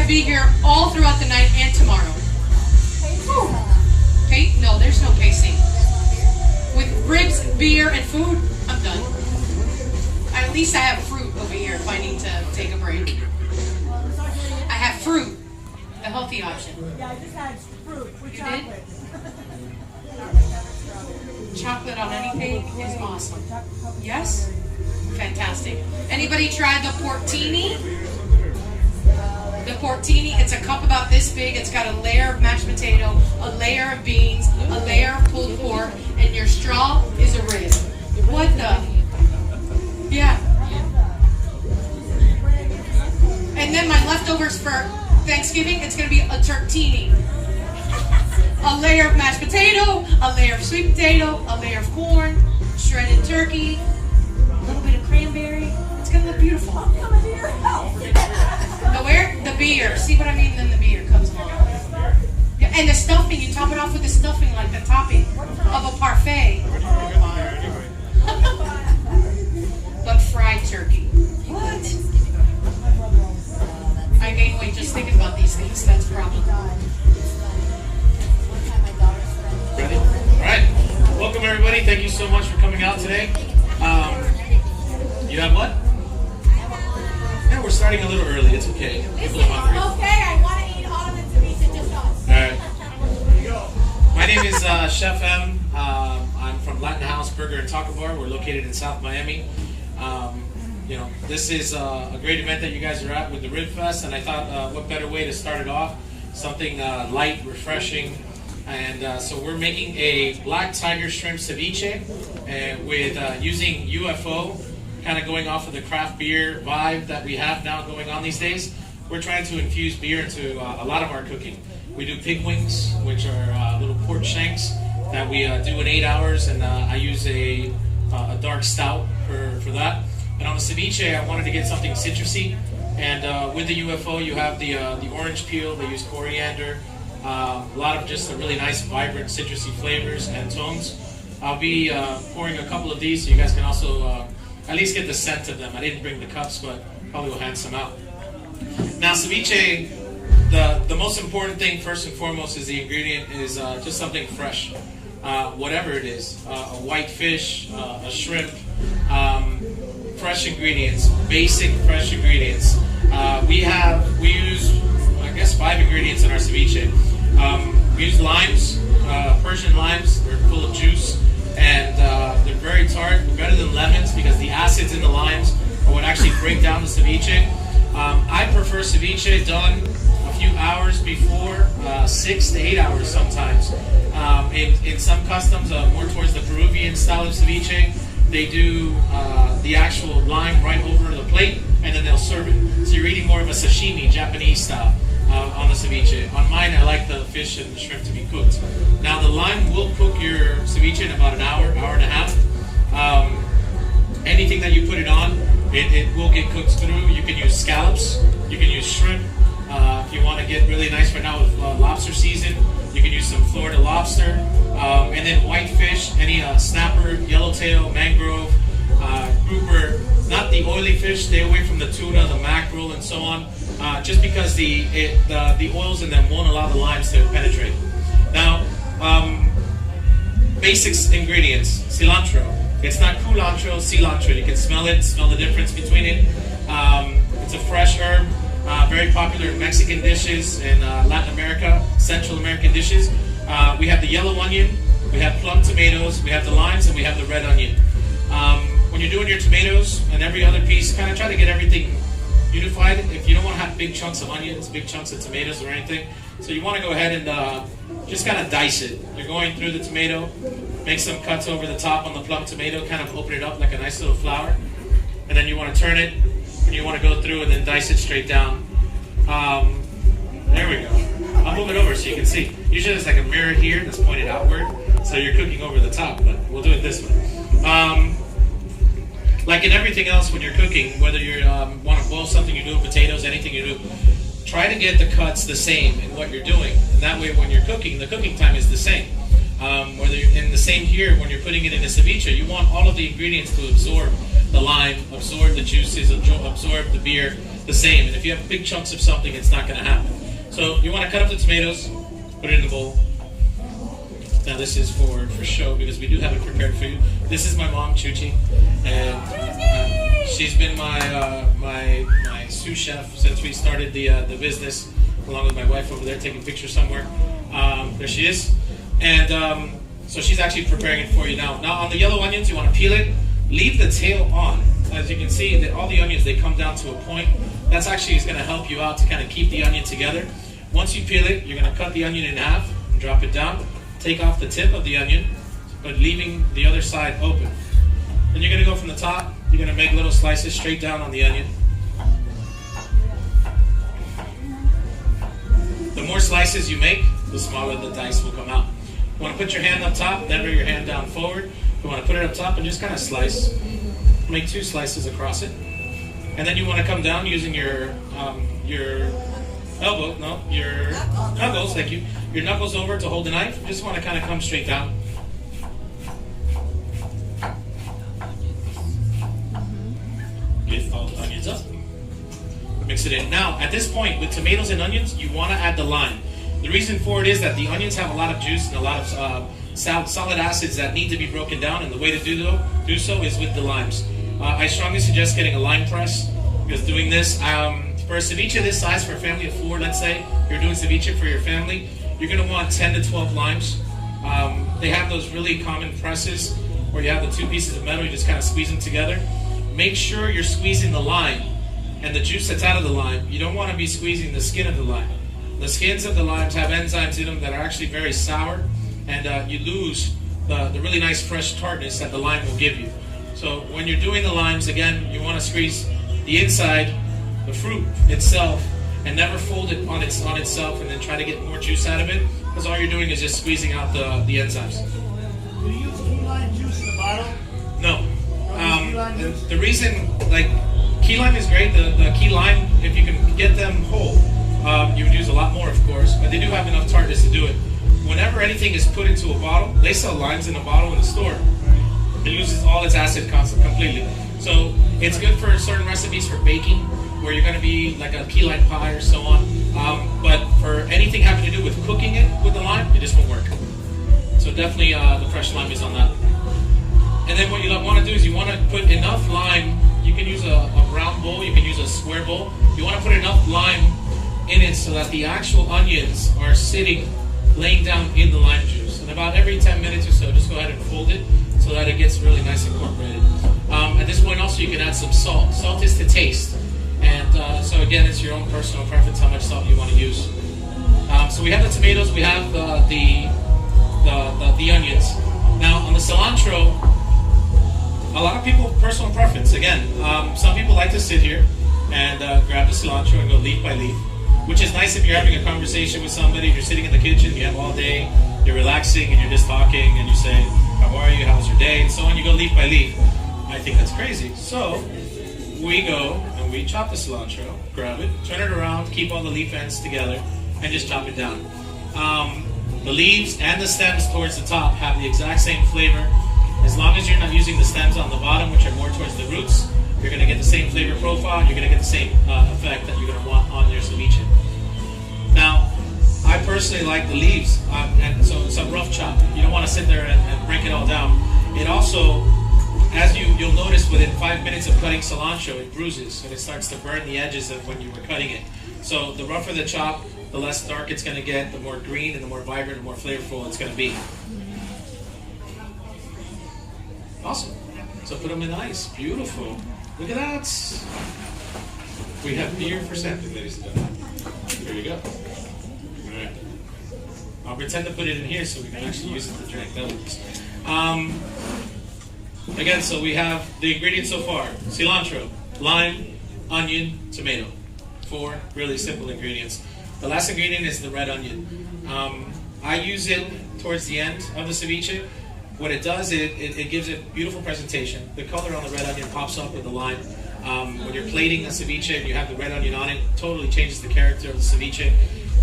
to be here all throughout the night and tomorrow. No, there's no pacing. With ribs, beer, and food, I'm done. At least I have fruit over here if I need to take a break. I have fruit, the healthy option. Yeah, I just had fruit with chocolate. Chocolate on anything is awesome. Yes? Fantastic. Anybody tried the portini? The portini, it's a cup about this big. It's got a layer of mashed potato, a layer of beans, a layer of pulled pork, and your straw is a rib. What the? Yeah. And then my leftovers for Thanksgiving, it's going to be a turtini. A layer of mashed potato, a layer of sweet potato, a layer of corn, shredded turkey, a little bit of cranberry. It's going to look beautiful. I'm coming to your house. The where? The beer. See what I mean? Then the beer comes along. Yeah, and the stuffing, you top it off with the stuffing like the topping of a parfait. But fried turkey. What? I gain weight just thinking about these things. That's a problem. Ready? All right. Welcome, everybody. Thank you so much for coming out today. You have what? Yeah, we're starting a little early. It's okay. It's okay. I want to eat all of the ceviche, just us. All right. My name is Chef M. I'm from Latin House Burger and Taco Bar. We're located in South Miami. This is a great event that you guys are at with the Rib Fest, and I thought what better way to start it off? Something light, refreshing. And so we're making a black tiger shrimp ceviche with using UFO, kind of going off of the craft beer vibe that we have now going on these days. We're trying to infuse beer into a lot of our cooking. We do pig wings, which are little pork shanks that we do in 8 hours, and I use a dark stout for that. And on the ceviche, I wanted to get something citrusy, and with the UFO, you have the orange peel. They use coriander. A lot of just really nice, vibrant, citrusy flavors and tones. I'll be pouring a couple of these so you guys can also at least get the scent of them. I didn't bring the cups, but probably will hand some out. Now, ceviche, the most important thing, first and foremost, is the ingredient is just something fresh. Whatever it is, a white fish, a shrimp, fresh ingredients, basic fresh ingredients. We use, I guess, 5 ingredients in our ceviche. We use limes, Persian limes. They're full of juice, and they're very tart. They're better than lemons because the acids in the limes are what actually break down the ceviche. I prefer ceviche done a few hours before, 6 to 8 hours sometimes. In some customs, more towards the Peruvian style of ceviche, they do the actual lime right over the plate, and then they'll serve it. So you're eating more of a sashimi, Japanese style. On the ceviche. On mine, I like the fish and the shrimp to be cooked. Now, the lime will cook your ceviche in about an hour, hour and a half. Anything that you put it on, it will get cooked through. You can use scallops, you can use shrimp. If you want to get really nice right now with lobster season, you can use some Florida lobster. And then white fish, any snapper, yellowtail, mangrove, grouper. Not the oily fish, stay away from the tuna, the mackerel, and so on. Just because the oils in them won't allow the limes to penetrate. Now, basics ingredients, cilantro. It's not culantro, cilantro. You can smell it, smell the difference between it. It's a fresh herb, very popular in Mexican dishes, in Latin America, Central American dishes. We have the yellow onion, we have plum tomatoes, we have the limes, and we have the red onion. When you're doing your tomatoes and every other piece, kind of try to get everything unified. If you don't want to have big chunks of onions, big chunks of tomatoes or anything, so you want to go ahead and just kind of dice it. You're going through the tomato, make some cuts over the top on the plum tomato, kind of open it up like a nice little flower, and then you want to turn it, and you want to go through and then dice it straight down. There we go. I'll move it over so you can see. Usually there's like a mirror here that's pointed outward, so you're cooking over the top, but we'll do it this way. Like in everything else when you're cooking, whether you want to boil something, you do potatoes, anything you do, try to get the cuts the same in what you're doing. And that way when you're cooking, the cooking time is the same. Whether you're in the same here, when you're putting it in a ceviche, you want all of the ingredients to absorb the lime, absorb the juices, absorb the beer the same. And if you have big chunks of something, it's not going to happen. So you want to cut up the tomatoes, put it in the bowl. Now this is for show because we do have it prepared for you. This is my mom, Chuchi, and she's been my sous chef since we started the business, along with my wife over there taking pictures somewhere. There she is, and so she's actually preparing it for you now. Now on the yellow onions, you want to peel it, leave the tail on. As you can see, that all the onions, they come down to a point. That's actually is going to help you out to kind of keep the onion together. Once you peel it, you're going to cut the onion in half and drop it down. Take off the tip of the onion, but leaving the other side open. Then you're going to go from the top. You're going to make little slices straight down on the onion. The more slices you make, the smaller the dice will come out. You want to put your hand up top, never your hand down forward. You want to put it up top and just kind of slice. Make 2 slices across it. And then you want to come down using your knuckles, thank you. Your knuckles over to hold the knife. You just want to kind of come straight down. Get all the onions up. Mix it in. Now, at this point, with tomatoes and onions, you want to add the lime. The reason for it is that the onions have a lot of juice and a lot of solid acids that need to be broken down, and the way to do so is with the limes. I strongly suggest getting a lime press, because doing this, for a ceviche this size, for a family of 4, let's say, you're doing ceviche for your family, you're going to want 10 to 12 limes. They have those really common presses where you have the 2 pieces of metal, you just kind of squeeze them together. Make sure you're squeezing the lime and the juice that's out of the lime. You don't want to be squeezing the skin of the lime. The skins of the limes have enzymes in them that are actually very sour, and you lose the really nice fresh tartness that the lime will give you. So when you're doing the limes, again, you want to squeeze the inside, the fruit itself, and never fold it on itself and then try to get more juice out of it, because all you're doing is just squeezing out the enzymes. Do you use key lime juice in the bottle? No. The reason, like, key lime is great. The key lime, if you can get them whole, you would use a lot more, of course, but they do have enough tartness to do it. Whenever anything is put into a bottle, they sell limes in a bottle in the store. It loses all its acid concept completely. So it's good for certain recipes for baking, where you're going to be like a key lime pie or so on. But for anything having to do with cooking it with the lime, it just won't work. So definitely the fresh lime is on that. And then what you want to do is you want to put enough lime. You can use a round bowl, you can use a square bowl. You want to put enough lime in it so that the actual onions are laying down in the lime juice. And about every 10 minutes or so, just go ahead and fold it so that it gets really nice and incorporated. At this point also, you can add some salt. Salt is to taste. And so again, it's your own personal preference how much salt you want to use. So we have the tomatoes, we have the onions. Now on the cilantro, a lot of people, personal preference. Again, some people like to sit here and grab the cilantro and go leaf by leaf, which is nice if you're having a conversation with somebody, if you're sitting in the kitchen, you have all day, you're relaxing and you're just talking and you say, how are you, how's your day, and so on, you go leaf by leaf. I think that's crazy. So we go and we chop the cilantro, grab it, turn it around, keep all the leaf ends together, and just chop it down. The leaves and the stems towards the top have the exact same flavor. As long as you're not using the stems on the bottom, which are more towards the roots, you're going to get the same flavor profile, and you're going to get the same effect that you're going to want on your ceviche. Now, I personally like the leaves, and so it's a rough chop. You don't want to sit there and break it all down. It also, as you'll notice, within 5 minutes of cutting cilantro, it bruises, and it starts to burn the edges of when you were cutting it. So the rougher the chop, the less dark it's going to get, the more green and the more vibrant and more flavorful it's going to be. Awesome. So put them in ice. Beautiful. Look at that. We have beer for sampling, ladies and gentlemen. Here you go. All right. I'll pretend to put it in here so we can actually use it to drink. That works. Again, so we have the ingredients so far. Cilantro, lime, onion, tomato. 4 really simple ingredients. The last ingredient is the red onion. I use it towards the end of the ceviche. What it does, it gives it beautiful presentation. The color on the red onion pops up with the lime. When you're plating the ceviche and you have the red onion on it, it totally changes the character of the ceviche.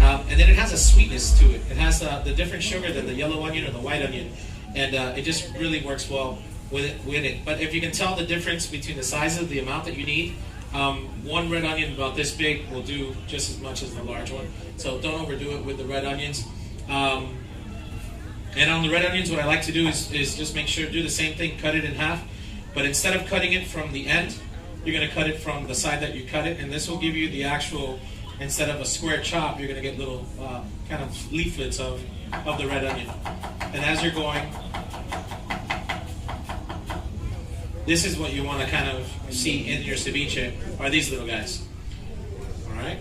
And then it has a sweetness to it. It has the different sugar than the yellow onion or the white onion. And it just really works well with it. But if you can tell the difference between the size of the amount that you need, one red onion about this big will do just as much as the large one. So don't overdo it with the red onions. And on the red onions, what I like to do is just make sure, do the same thing, cut it in half. But instead of cutting it from the end, you're going to cut it from the side that you cut it. And this will give you the actual, instead of a square chop, you're going to get little kind of leaflets of the red onion. And as you're going, this is what you want to kind of see in your ceviche, are these little guys. All right.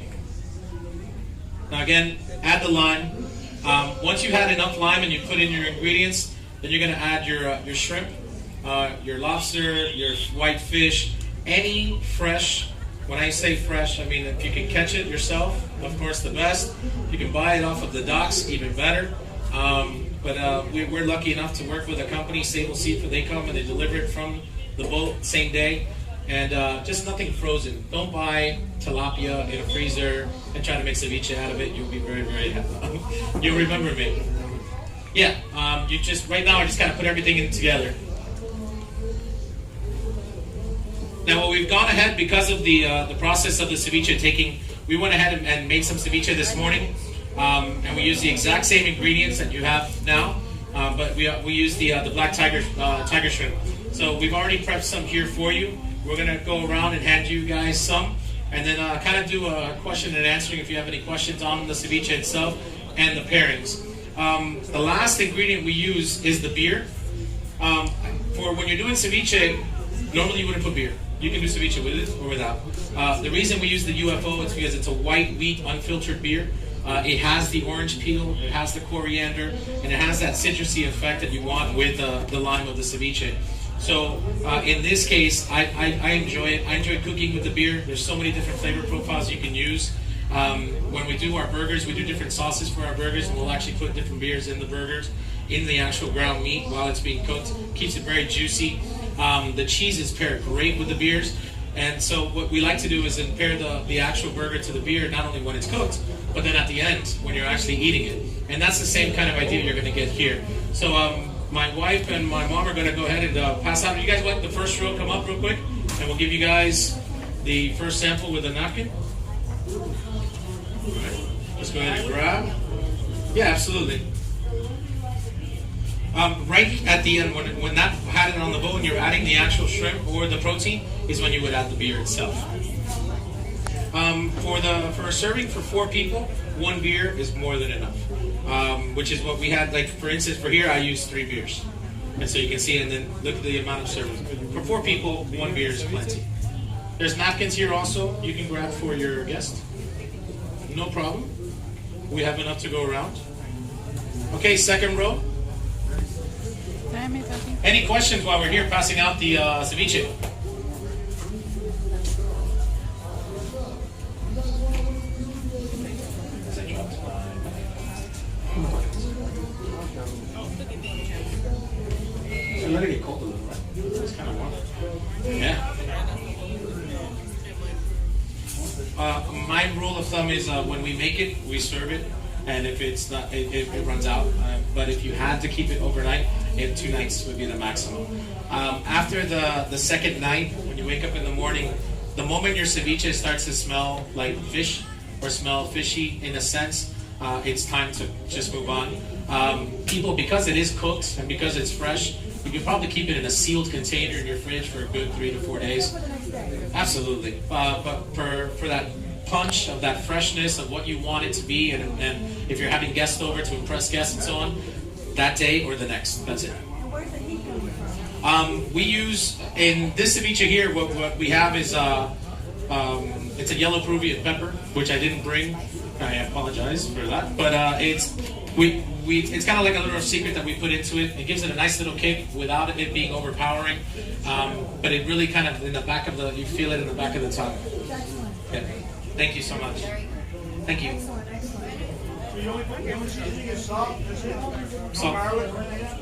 Now again, add the lime. Once you've had enough lime and you put in your ingredients, then you're going to add your shrimp, your lobster, your white fish, any fresh. When I say fresh, I mean if you can catch it yourself, of course the best. If you can buy it off of the docks, even better. But we're lucky enough to work with a company, Sable Seafood. They come and they deliver it from the boat same day. And just nothing frozen. Don't buy tilapia in a freezer and try to make ceviche out of it. You'll be very, very happy. You'll remember me. Yeah, you just, right now I just kind of put everything in together. Now what we've gone ahead, because of the process of the ceviche taking, we went ahead and made some ceviche this morning. And we use the exact same ingredients that you have now. But we use the black tiger shrimp. So we've already prepped some here for you. We're going to go around and hand you guys some, and then kind of do a question and answering if you have any questions on the ceviche itself and the pairings. The last ingredient we use is the beer. For when you're doing ceviche, normally you wouldn't put beer. You can do ceviche with it or without. The reason we use the UFO is because it's a white wheat unfiltered beer. It has the orange peel, it has the coriander, and it has that citrusy effect that you want with the lime of the ceviche. So in this case, I enjoy it. I enjoy cooking with the beer. There's so many different flavor profiles you can use. When we do our burgers, we do different sauces for our burgers, and we'll actually put different beers in the burgers, in the actual ground meat while it's being cooked. Keeps it very juicy. The cheeses pair great with the beers. And so what we like to do is then pair the actual burger to the beer, not only when it's cooked, but then at the end when you're actually eating it. And that's the same kind of idea you're going to get here. So my wife and my mom are going to go ahead and pass out. You guys let the first row come up real quick, and we'll give you guys the first sample with a napkin. All right. Let's go ahead and grab. Yeah, absolutely. Right at the end, when that had it on the bone, you're adding the actual shrimp or the protein, is when you would add the beer itself. For a serving for 4 people, 1 beer is more than enough. Which is what we had, like for instance, for here I used 3 beers. And so you can see, and then look at the amount of servings. For 4 people, 1 beer is plenty. There's napkins here also, you can grab for your guest. No problem. We have enough to go around. Okay, second row. Any questions while we're here passing out the ceviche? Let it get cold a little, right? It's kind of warm. Yeah. My rule of thumb is when we make it, we serve it, and if it's not, it runs out. But if you had to keep it overnight, 2 nights would be the maximum. After the second night, when you wake up in the morning, the moment your ceviche starts to smell like fish or smell fishy in a sense, it's time to just move on. People, because it is cooked and because it's fresh, you can probably keep it in a sealed container in your fridge for a good 3 to 4 days. Absolutely. But for that punch of that freshness of what you want it to be, and if you're having guests over to impress guests and so on, that day or the next, that's it. Where's the heat coming from? We use, in this ceviche here, what we have is it's a yellow Peruvian pepper, which I didn't bring. I apologize for that, but it's kind of like a little secret that we put into it. It gives it a nice little kick without it being overpowering, but it really kind of in the back of you feel it in the back of the tongue. Yeah. Thank you so much. Thank you. Salt?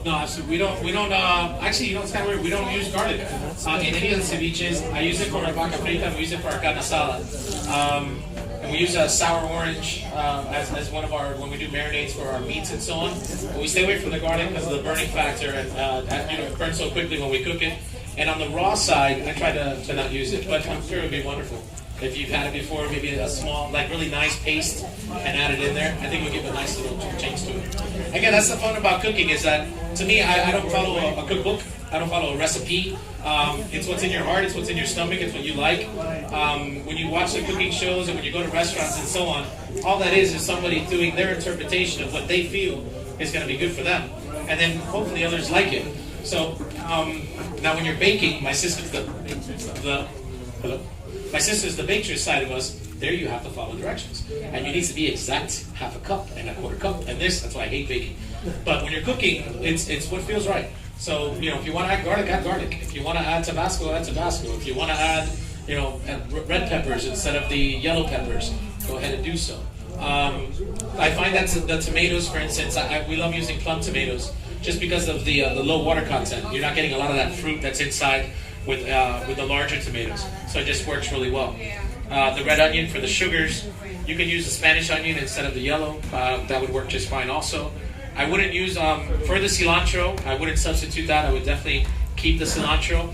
No, absolutely. We don't. Actually, it's kind of weird. We don't use garlic in any of the ceviches. I use it for our vaca frita. We use it for our carne asada. And we use a sour orange as one of our, when we do marinades for our meats and so on. But we stay away from the garlic because of the burning factor, and it burns so quickly when we cook it. And on the raw side, I try to not use it, but I'm sure it would be wonderful. If you've had it before, maybe a small, like really nice paste and add it in there, I think it would give a nice little change to it. Again, that's the fun about cooking, is that, to me, I don't follow a cookbook. I don't follow a recipe. It's what's in your heart, it's what's in your stomach, it's what you like. When you watch the cooking shows and when you go to restaurants and so on, all that is somebody doing their interpretation of what they feel is going to be good for them. And then hopefully others like it. So now when you're baking, my sister's the baker's side of us. There you have to follow directions, and you need to be exact, half a cup and a quarter cup, and this. That's why I hate baking. But when you're cooking, it's what feels right. So if you want to add garlic, add garlic. If you want to add Tabasco, add Tabasco. If you want to add red peppers instead of the yellow peppers, go ahead and do so. I find that the tomatoes, for instance, we love using plum tomatoes just because of the low water content. You're not getting a lot of that fruit that's inside with the larger tomatoes, so it just works really well. The red onion for the sugars, you can use the Spanish onion instead of the yellow. That would work just fine also. I wouldn't use, for the cilantro, I wouldn't substitute that. I would definitely keep the cilantro.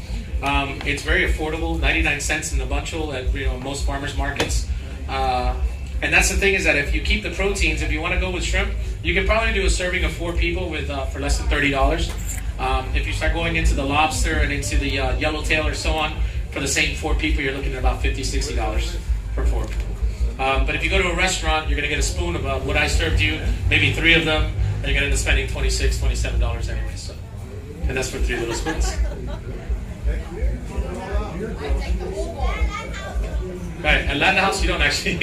It's very affordable, 99 cents in the bunchel at most farmers markets. And that's the thing, is that if you keep the proteins, if you want to go with shrimp, you can probably do a serving of 4 people with for less than $30. If you start going into the lobster and into the yellowtail or so on, for the same 4 people, you're looking at about $50, $60 per fork. But if you go to a restaurant, you're going to get a spoon of what I served you, maybe 3 of them, and you're going to end up spending $26, $27 anyway. So, and that's for 3 little spoons. Right, at Latin House, you don't actually.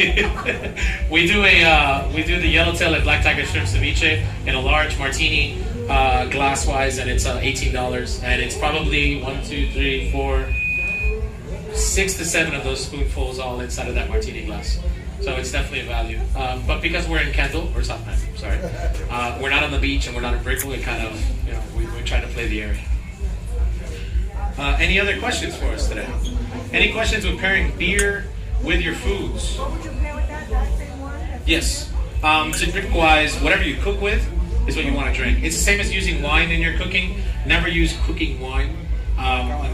we do the yellowtail and black tiger shrimp ceviche in a large martini, glass-wise, and it's $18, and it's probably 6 to 7 of those spoonfuls all inside of that martini glass. So it's definitely a value. But because we're in Kendall, or South Miami, sorry, we're not on the beach and we're not in Brickell. It kind of, we try to play the area. Any other questions for us today? Any questions with pairing beer with your foods? What would you pair with that same one? Yes. So drink-wise, whatever you cook with is what you want to drink. It's the same as using wine in your cooking. Never use cooking wine.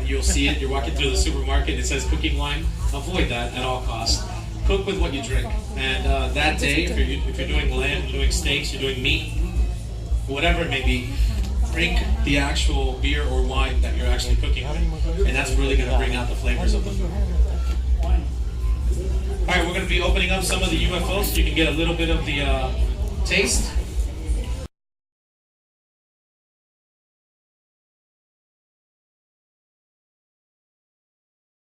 You'll see it. You're walking through the supermarket. It says cooking wine. Avoid that at all costs. Cook with what you drink. And that day, if you're doing lamb, you're doing steaks, you're doing meat, whatever it may be, drink the actual beer or wine that you're actually cooking with. And that's really going to bring out the flavors of the food. All right, we're going to be opening up some of the UFOs so you can get a little bit of the taste.